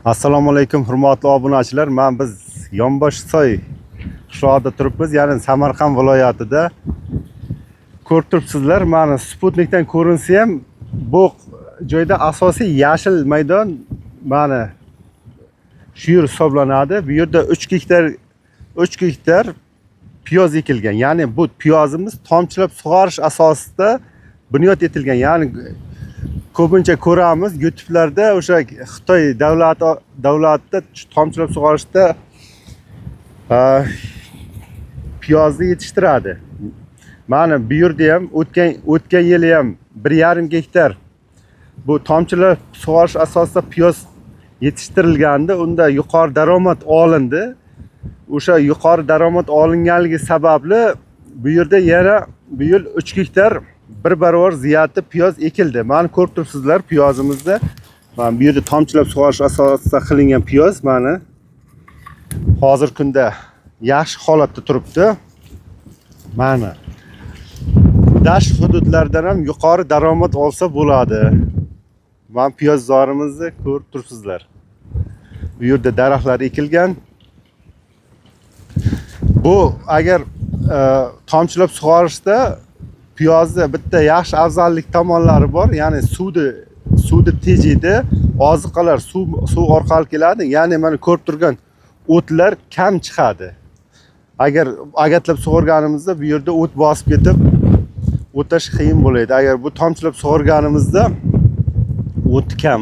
Assalomu alaykum hurmatli obunachilar. Biz Yonboshsoy qishlog'ida turibmiz, ya'ni Samarqand viloyatida. Ko'rib turibsizlar, mana Sputnikdan ko'rinsa ham bu joyda asosiy yashil maydon mana shu yer hisoblanadi. Bu yerda 3 gektar piyoz ekilgan. Ya'ni bu piyozimiz tomchilab sug'orish asosida bunyod etilgan. Ya'ni ko'pincha ko'ramiz YouTube'larda o'sha Xitoy davlatda tomchilab sug'orishda piyozni yetishtiradi. Mana bu yerda ham o'tgan yili ham 1,5 gektar bu tomchilab sug'orish asosida piyoz yetishtirilgandi. Unda yuqori daromad olindi. O'sha yuqori daromad olinganligi sababli bu yerda yana bu yil 3 gektar bir barobar ziyatli piyoz ekildi. Mana ko'rib turibsizlar piyozimizda. Mana bu yerda tomchilab sug'orish asosida qilingan piyoz mana hozir kunda yaxshi holatda turibdi. Mana dasht hududlardan ham yuqori daromad olsa bo'ladi. Mana piyozlarimizni ko'rib turibsizlar. Bu yerda daraxtlar ekilgan. Bu agar tomchilab sug'orishda piyozni bitta yaxshi afzallik tomonlari bor. Ya'ni suvni tejaydi, oziqalar suv orqali keladi. Ya'ni mana ko'rib turgan o'tlar kam chiqadi. Agar agatlab sug'organimizda bu yerda o't bosib ketib o'tash qiyin bo'ladi. Agar bu tomchilab sug'organimizda o't kam.